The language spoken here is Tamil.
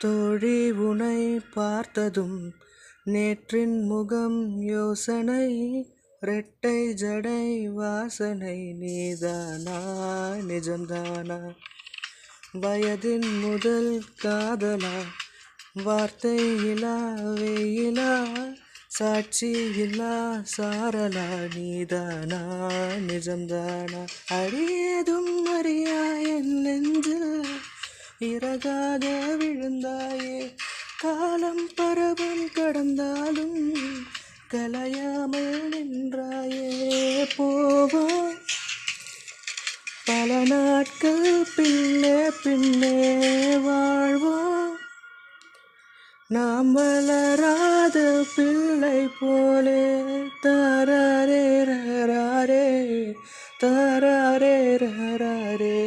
தோழி உனை பார்த்ததும் நேற்றின் முகம் யோசனை ரெட்டை ஜடை வாசனை நீதானா நிஜம்தானா வயதின் முதல் காதலா வார்த்தை இலா வெயிலா சாட்சி இல்லா சாரலா நீதானா நிஜம்தானா அடியதும் அறியா என் நெஞ்சில் இறகாக விழுந்தாயே காலம் பரவல் கடந்தாலும் கலையாமல் நின்றாயே போவோம் பல நாட்கள் பின்னே பின்னே வாழ்வோம் நாம் வளராத பிள்ளை போலே தராரே ரராரே தராரே ரராரே